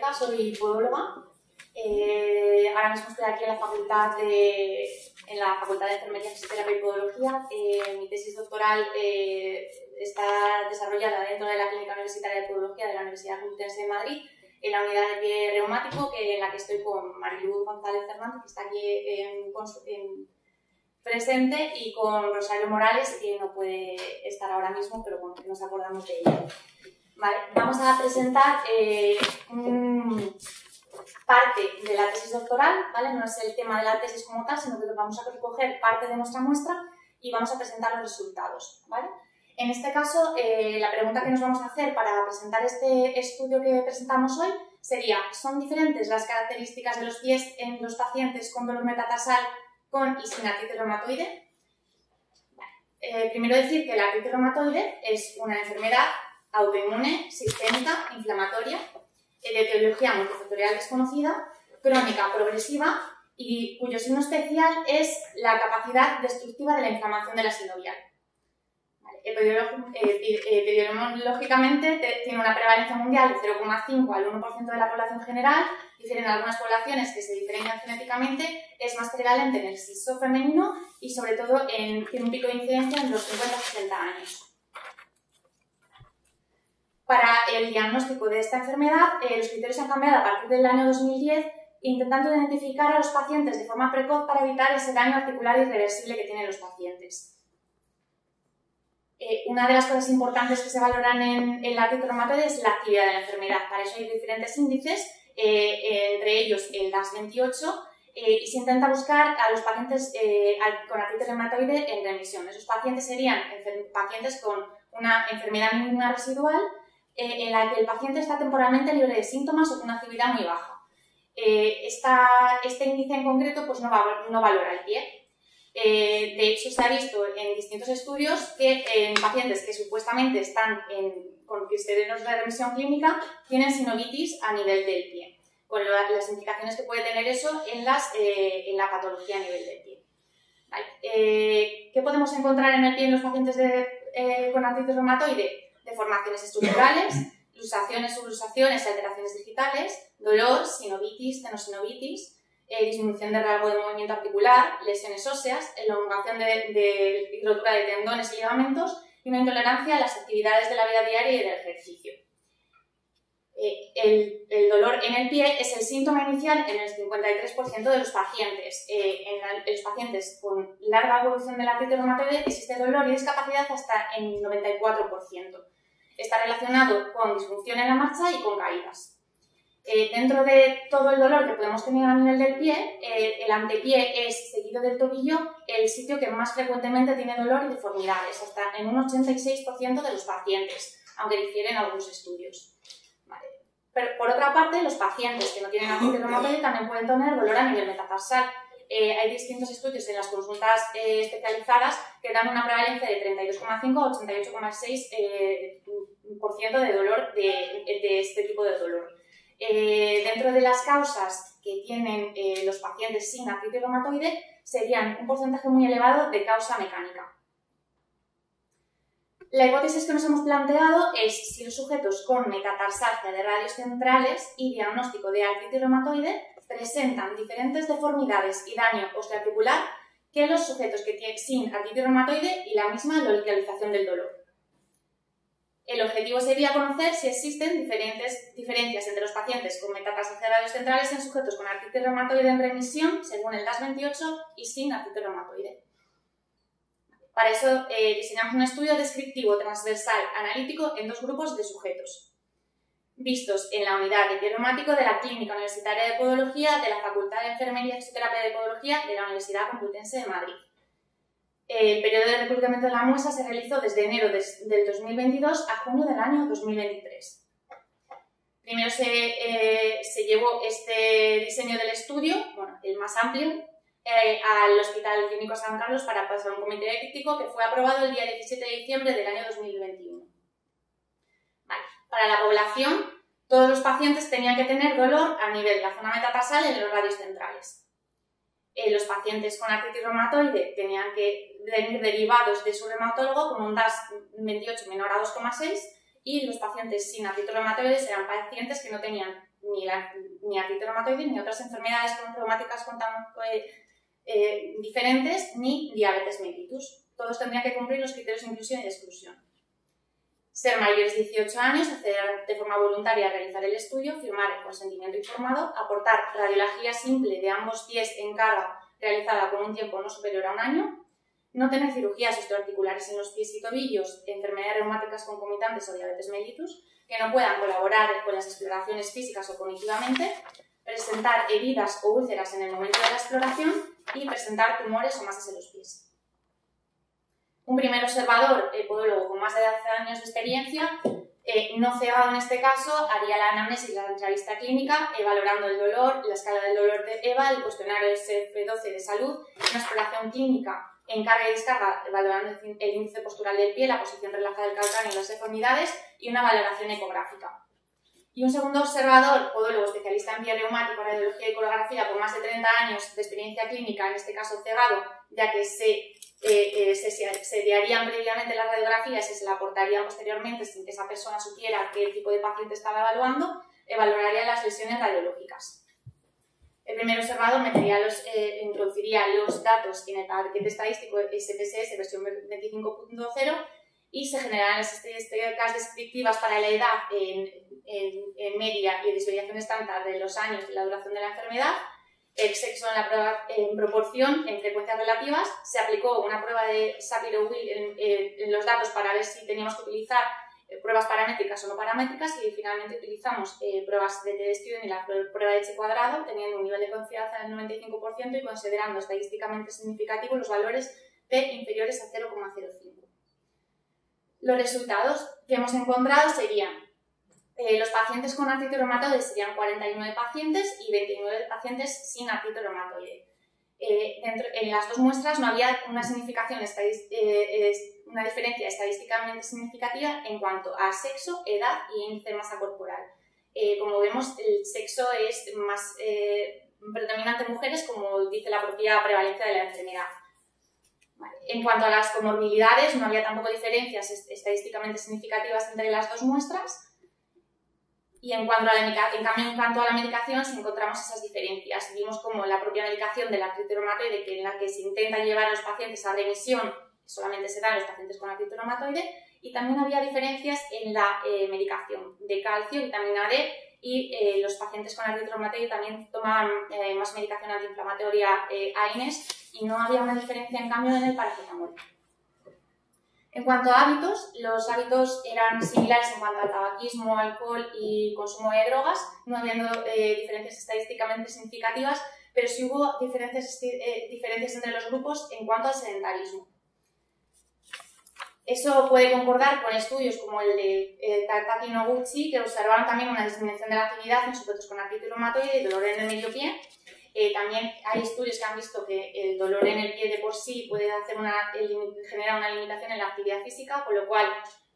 Hola, soy podóloga. Ahora mismo estoy aquí en la Facultad de Enfermería, Fisioterapia y Podología. Mi tesis doctoral está desarrollada dentro de la Clínica Universitaria de Podología de la Universidad Complutense de Madrid, en la unidad de pie reumático, en la que estoy con Mariluz González Fernández, que está aquí presente, y con Rosario Morales, que no puede estar ahora mismo, pero bueno, que nos acordamos de ella. Vale, vamos a presentar parte de la tesis doctoral, ¿vale? No es el tema de la tesis como tal, sino que vamos a recoger parte de nuestra muestra y vamos a presentar los resultados, ¿vale? En este caso, la pregunta que nos vamos a hacer para presentar este estudio que presentamos hoy sería: ¿son diferentes las características de los pies en los pacientes con dolor metatarsal con y sin artritis reumatoide? Vale. Primero decir que la artritis reumatoide es una enfermedad autoinmune, sistémica, inflamatoria, de etiología multifactorial desconocida, crónica, progresiva y cuyo signo especial es la capacidad destructiva de la inflamación de la sinovial. Vale. Epidemiológicamente tiene una prevalencia mundial de 0,5 al 1% de la población general, difieren algunas poblaciones que se diferencian genéticamente, es más prevalente en el sexo femenino y sobre todo tiene un pico de incidencia en los 50 a 60 años. Para el diagnóstico de esta enfermedad, los criterios han cambiado a partir del año 2010, intentando identificar a los pacientes de forma precoz para evitar ese daño articular irreversible que tienen los pacientes. Una de las cosas importantes que se valoran en la artritis reumatoide es la actividad de la enfermedad. Para eso hay diferentes índices, entre ellos el DAS28, y se intenta buscar a los pacientes con artritis reumatoide en remisión. Esos pacientes serían pacientes con una enfermedad mínima residual, en la que el paciente está temporalmente libre de síntomas o con una actividad muy baja. Este índice en concreto pues no valora el pie. De hecho, se ha visto en distintos estudios que en pacientes que supuestamente están con criterios de remisión clínica tienen sinovitis a nivel del pie, con las implicaciones que puede tener eso en la patología a nivel del pie. Vale. ¿Qué podemos encontrar en el pie en los pacientes con artritis reumatoide? Deformaciones estructurales, luxaciones, subluxaciones y alteraciones digitales, dolor, sinovitis, tenosinovitis, disminución del rango de movimiento articular, lesiones óseas, elongación y rotura de tendones y ligamentos y una intolerancia a las actividades de la vida diaria y del ejercicio. El dolor en el pie es el síntoma inicial en el 53% de los pacientes. En los pacientes con larga evolución de la artritis reumatoide existe dolor y discapacidad hasta en 94%. Está relacionado con disfunción en la marcha y con caídas. Dentro de todo el dolor que podemos tener a nivel del pie, el antepié es, seguido del tobillo, el sitio que más frecuentemente tiene dolor y deformidades, hasta en un 86% de los pacientes, aunque difieren algunos estudios. Vale. Pero, por otra parte, los pacientes que no tienen artritis reumatoide también pueden tener dolor a nivel metatarsal. Hay distintos estudios en las consultas especializadas que dan una prevalencia de 32,5 a 88,6% de dolor de este tipo de dolor. Dentro de las causas que tienen los pacientes sin artritis reumatoide serían un porcentaje muy elevado de causa mecánica. La hipótesis que nos hemos planteado es si los sujetos con metatarsalgia de radios centrales y diagnóstico de artritis reumatoide presentan diferentes deformidades y daño osteoarticular que los sujetos que tienen sin artritis reumatoide y la misma localización del dolor. El objetivo sería conocer si existen diferencias entre los pacientes con metatarsalgia de radios centrales en sujetos con artritis reumatoide en remisión, según el DAS28, y sin artritis reumatoide. Para eso diseñamos un estudio descriptivo transversal analítico en dos grupos de sujetos, vistos en la unidad de pie reumático de la Clínica Universitaria de Podología de la Facultad de Enfermería y Fisioterapia de Podología de la Universidad Complutense de Madrid. El periodo de reclutamiento de la muestra se realizó desde enero del 2022 a junio del año 2023. Primero se llevó este diseño del estudio, bueno, el más amplio, al Hospital Clínico San Carlos para pasar a un comité crítico que fue aprobado el día 17 de diciembre del año 2021. Vale. Para la población, todos los pacientes tenían que tener dolor a nivel de la zona metatarsal en los radios centrales. Los pacientes con artritis reumatoide tenían que venir derivados de su reumatólogo con un DAS28 menor a 2,6 y los pacientes sin artritis reumatoide eran pacientes que no tenían ni artritis reumatoide, ni otras enfermedades reumáticas diferentes, ni diabetes mellitus. Todos tendrían que cumplir los criterios de inclusión y de exclusión. Ser mayores de 18 años, acceder de forma voluntaria a realizar el estudio, firmar el consentimiento informado, aportar radiología simple de ambos pies en carga realizada con un tiempo no superior a un año, no tener cirugías osteoarticulares en los pies y tobillos, enfermedades reumáticas concomitantes o diabetes mellitus, que no puedan colaborar con las exploraciones físicas o cognitivamente, presentar heridas o úlceras en el momento de la exploración y presentar tumores o masas en los pies. Un primer observador, podólogo con más de 12 años de experiencia, no cegado en este caso, haría la anamnesis y la entrevista clínica, valorando el dolor, la escala del dolor de EVA, el cuestionario SF12 de salud, una exploración clínica en carga y descarga, valorando el índice postural del pie, la posición relajada del calcáneo y las deformidades, y una valoración ecográfica. Y un segundo observador, podólogo especialista en pie reumático, radiología y ecografía, con más de 30 años de experiencia clínica, en este caso cegado, ya que se harían previamente las radiografías y se la aportarían posteriormente sin que esa persona supiera qué tipo de paciente estaba evaluando, valoraría las lesiones radiológicas. El primer observador introduciría los datos en el paquete estadístico SPSS versión 25.0 y se generarán las estadísticas descriptivas para la edad en media y desviación estándar de los años y la duración de la enfermedad, el sexo en la prueba en proporción, en frecuencias relativas. Se aplicó una prueba de Shapiro-Wilk en los datos para ver si teníamos que utilizar pruebas paramétricas o no paramétricas, y finalmente utilizamos pruebas de T-Student y la prueba de H cuadrado, teniendo un nivel de confianza del 95% y considerando estadísticamente significativos los valores P inferiores a 0,05. Los resultados que hemos encontrado serían: los pacientes con artritis reumatoide serían 49 pacientes y 29 pacientes sin artritis reumatoide. En las dos muestras no había una diferencia estadísticamente significativa en cuanto a sexo, edad y índice de masa corporal. Como vemos, el sexo es más predominante en mujeres, como dice la propia prevalencia de la enfermedad. Vale. En cuanto a las comorbilidades, no había tampoco diferencias estadísticamente significativas entre las dos muestras. Y en cuanto a la medicación, si encontramos esas diferencias, vimos como la propia medicación de la artritis reumatoide, en la que se intenta llevar a los pacientes a remisión, solamente se da en los pacientes con artritis reumatoide, y también había diferencias en la medicación de calcio, vitamina D, y los pacientes con artritis reumatoide también tomaban más medicación antiinflamatoria AINES, y no había una diferencia en cambio en el paracetamol. En cuanto a hábitos, los hábitos eran similares en cuanto al tabaquismo, alcohol y consumo de drogas, no habiendo diferencias estadísticamente significativas, pero sí hubo diferencias entre los grupos en cuanto al sedentarismo. Eso puede concordar con estudios como el de Tataki y Noguchi, que observaron también una disminución de la actividad en sujetos con artritis reumatoide y dolor en el medio pie. También hay estudios que han visto que el dolor en el pie de por sí puede generar una limitación en la actividad física, con lo cual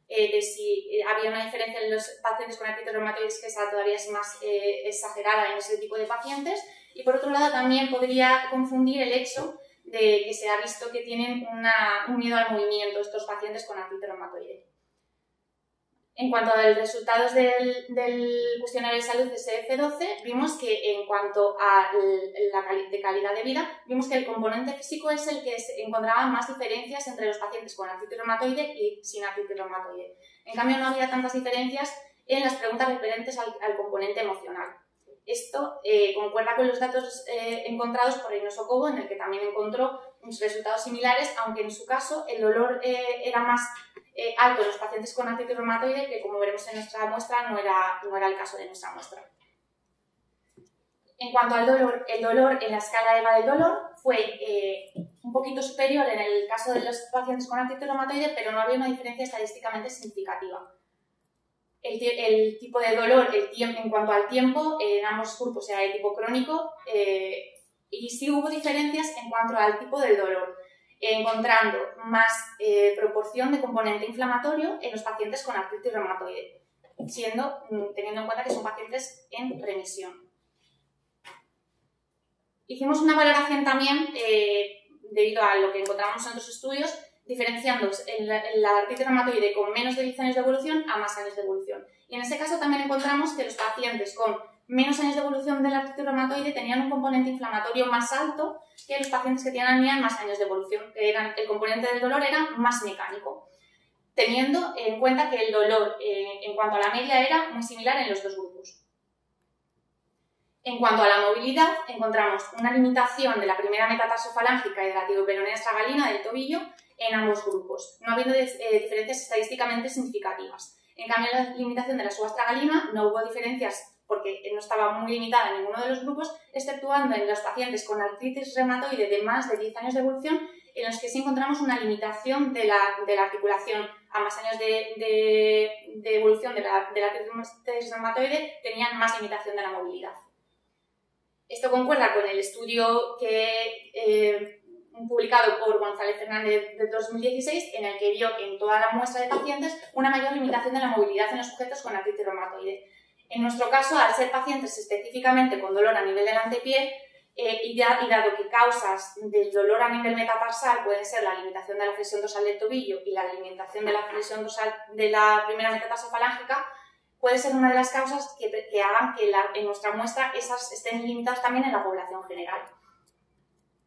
si había una diferencia en los pacientes con artritis reumatoide, que esa todavía es más exagerada en ese tipo de pacientes. Y por otro lado también podría confundir el hecho de que se ha visto que tienen un miedo al movimiento estos pacientes con artritis reumatoide. En cuanto a los resultados del cuestionario de salud SF12, vimos que en cuanto a la calidad de vida, vimos que el componente físico es el que encontraba más diferencias entre los pacientes con artritis reumatoide y sin artritis reumatoide. En cambio, no había tantas diferencias en las preguntas referentes al componente emocional. Esto concuerda con los datos encontrados por Reynoso Cobo, en el que también encontró resultados similares, aunque en su caso el dolor era más alto en los pacientes con artritis reumatoide, que como veremos en nuestra muestra no era el caso de nuestra muestra. En cuanto al dolor, el dolor en la escala EVA del dolor fue un poquito superior en el caso de los pacientes con artritis reumatoide, pero no había una diferencia estadísticamente significativa. El tipo de dolor, en cuanto al tiempo, en ambos grupos era de tipo crónico, y sí hubo diferencias en cuanto al tipo del dolor, encontrando más proporción de componente inflamatorio en los pacientes con artritis reumatoide, teniendo en cuenta que son pacientes en remisión. Hicimos una valoración también, debido a lo que encontramos en otros estudios, diferenciando la artritis reumatoide con menos de 10 años de evolución a más años de evolución. Y en ese caso también encontramos que los pacientes con menos años de evolución de la artritis reumatoide tenían un componente inflamatorio más alto que los pacientes que tenían más años de evolución, que el componente del dolor era más mecánico, teniendo en cuenta que el dolor en cuanto a la media era muy similar en los dos grupos. En cuanto a la movilidad, encontramos una limitación de la primera metatarsofalágica y de la tiroperonea estragalina del tobillo en ambos grupos, no habiendo diferencias estadísticamente significativas. En cambio, en la limitación de la subastragalina no hubo diferencias porque no estaba muy limitada en ninguno de los grupos, exceptuando en los pacientes con artritis reumatoide de más de 10 años de evolución, en los que sí encontramos una limitación de la articulación a más años de evolución de la artritis reumatoide, tenían más limitación de la movilidad. Esto concuerda con el estudio publicado por González Fernández de 2016, en el que vio en toda la muestra de pacientes una mayor limitación de la movilidad en los sujetos con artritis reumatoide. En nuestro caso, al ser pacientes específicamente con dolor a nivel del antepié, y dado que causas del dolor a nivel metatarsal pueden ser la limitación de la flexión dorsal del tobillo y la limitación de la flexión dorsal de la primera metatarsofalágica, puede ser una de las causas que hagan que en nuestra muestra esas estén limitadas también en la población general.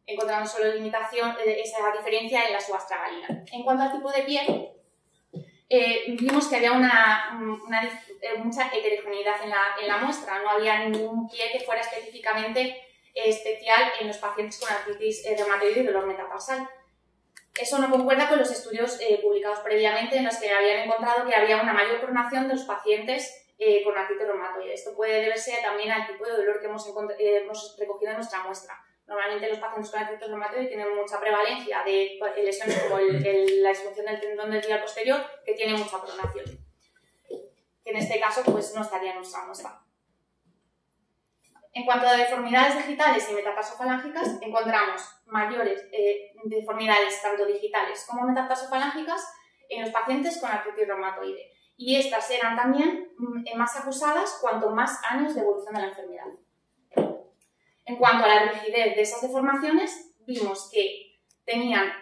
Encontramos solo esa diferencia en la subastragalina. En cuanto al tipo de pie, vimos que había mucha heterogeneidad en la muestra. No había ningún pie que fuera específicamente especial en los pacientes con artritis reumatoide y dolor metatarsal. Eso no concuerda con los estudios publicados previamente en los que habían encontrado que había una mayor pronación de los pacientes con artritis reumatoide. Esto puede deberse también al tipo de dolor que hemos recogido en nuestra muestra. Normalmente los pacientes con artritis reumatoide tienen mucha prevalencia de lesiones como la disfunción del tendón del tibial posterior, que tiene mucha pronación. Que en este caso pues, no estaría en nuestra muestra. En cuanto a deformidades digitales y metatarsofalángicas, encontramos mayores deformidades tanto digitales como metatarsofalángicas en los pacientes con artritis reumatoide. Y estas eran también más acusadas cuanto más años de evolución de la enfermedad. En cuanto a la rigidez de esas deformaciones, vimos que tenían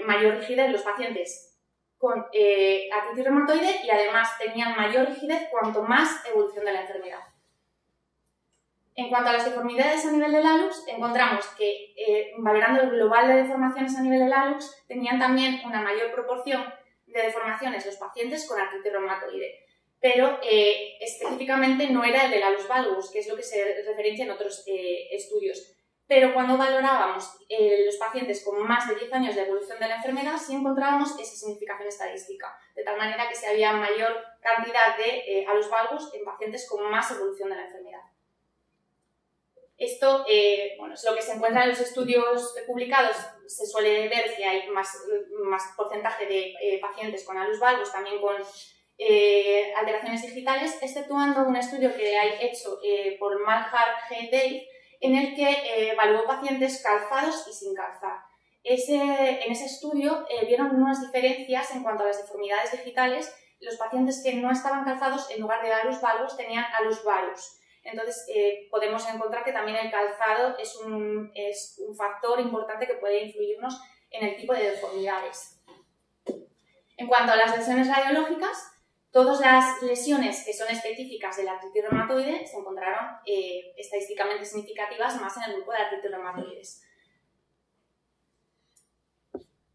mayor rigidez los pacientes con artritis reumatoide y además tenían mayor rigidez cuanto más evolución de la enfermedad. En cuanto a las deformidades a nivel del hallux, encontramos que, valorando el global de deformaciones a nivel del hallux, tenían también una mayor proporción de deformaciones los pacientes con artritis reumatoide, pero específicamente no era el del hallux valgus, que es lo que se referencia en otros estudios. Pero cuando valorábamos los pacientes con más de 10 años de evolución de la enfermedad, sí encontrábamos esa significación estadística, de tal manera que se había mayor cantidad de hallux valgus en pacientes con más evolución de la enfermedad. Esto es lo que se encuentra en los estudios publicados. Se suele ver que hay más porcentaje de pacientes con hallux valgus, también con alteraciones digitales, exceptuando un estudio que hay hecho por Malhar G. Dave, en el que evaluó pacientes calzados y sin calzar. En ese estudio vieron unas diferencias en cuanto a las deformidades digitales. Los pacientes que no estaban calzados, en lugar de hallux valgus, tenían hallux varus. Entonces, podemos encontrar que también el calzado es un factor importante que puede influirnos en el tipo de deformidades. En cuanto a las lesiones radiológicas, todas las lesiones que son específicas de la artritis reumatoide se encontraron estadísticamente significativas más en el grupo de artritis reumatoides.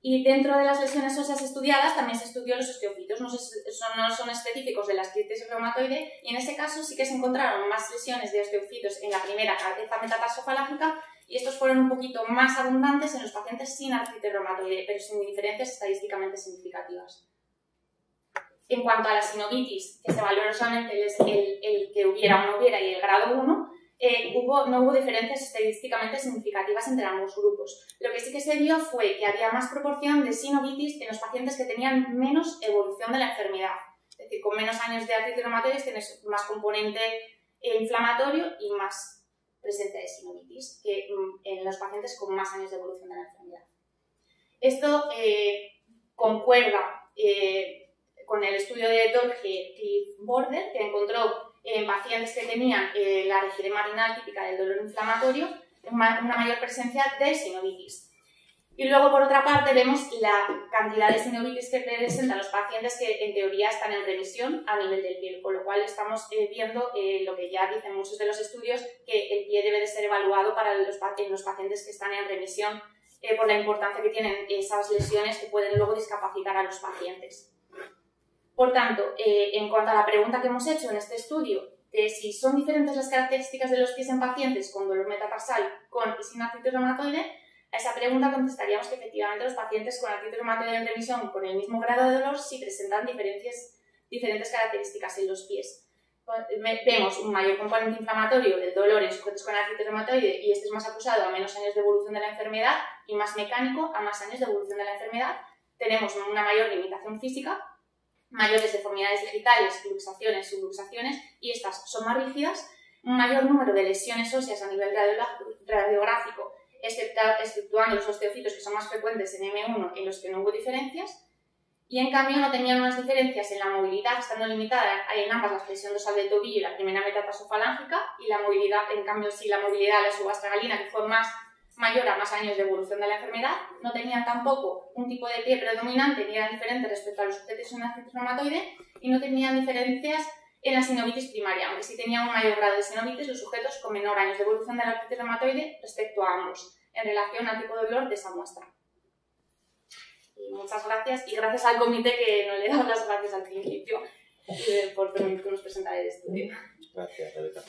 Y dentro de las lesiones óseas estudiadas también se estudió los osteofitos, no son específicos de la artritis reumatoide, y en ese caso sí que se encontraron más lesiones de osteofitos en la primera cabeza metatarsofalágica, y estos fueron un poquito más abundantes en los pacientes sin artritis reumatoide, pero sin diferencias estadísticamente significativas. En cuanto a la sinovitis, que se valoró solamente el que hubiera o no hubiera y el grado 1, no hubo diferencias estadísticamente significativas entre ambos grupos. Lo que sí que se vio fue que había más proporción de sinovitis en los pacientes que tenían menos evolución de la enfermedad. Es decir, con menos años de artritis reumatoide tienes más componente inflamatorio y más presencia de sinovitis que en los pacientes con más años de evolución de la enfermedad. Esto concuerda con el estudio de Dorje Cliff Border, que encontró en pacientes que tenían la rigidez marginal típica del dolor inflamatorio una mayor presencia de sinovitis. Y luego, por otra parte, vemos la cantidad de sinovitis que presentan los pacientes que, en teoría, están en remisión a nivel del pie, con lo cual estamos viendo lo que ya dicen muchos de los estudios, que el pie debe de ser evaluado para los pacientes que están en remisión por la importancia que tienen esas lesiones que pueden luego discapacitar a los pacientes. Por tanto, en cuanto a la pregunta que hemos hecho en este estudio, de si son diferentes las características de los pies en pacientes con dolor metatarsal con y sin artritis reumatoide, a esa pregunta contestaríamos que efectivamente los pacientes con artritis reumatoide en remisión con el mismo grado de dolor sí presentan diferentes características en los pies. Vemos un mayor componente inflamatorio del dolor en sujetos con artritis reumatoide y este es más acusado a menos años de evolución de la enfermedad y más mecánico a más años de evolución de la enfermedad. Tenemos una mayor limitación física, mayores deformidades digitales, luxaciones, subluxaciones, y estas son más rígidas, un mayor número de lesiones óseas a nivel radiográfico, exceptuando los osteocitos que son más frecuentes en M1 en los que no hubo diferencias, y en cambio no tenían unas diferencias en la movilidad, estando limitada en ambas la flexión dorsal del tobillo y la primera metatarsofalángicas, y la movilidad, en cambio sí la movilidad de la subastragalina, que fue mayor a más años de evolución de la enfermedad, no tenían tampoco un tipo de pie predominante ni eran diferentes respecto a los sujetos con artritis reumatoide y no tenían diferencias en la sinovitis primaria, aunque sí tenían un mayor grado de sinovitis los sujetos con menor años de evolución de la artritis reumatoide respecto a ambos, en relación al tipo de dolor de esa muestra. Y muchas gracias, y gracias al comité que no le he dado las gracias al principio por permitirnos presentar el estudio. Gracias, Rebeca.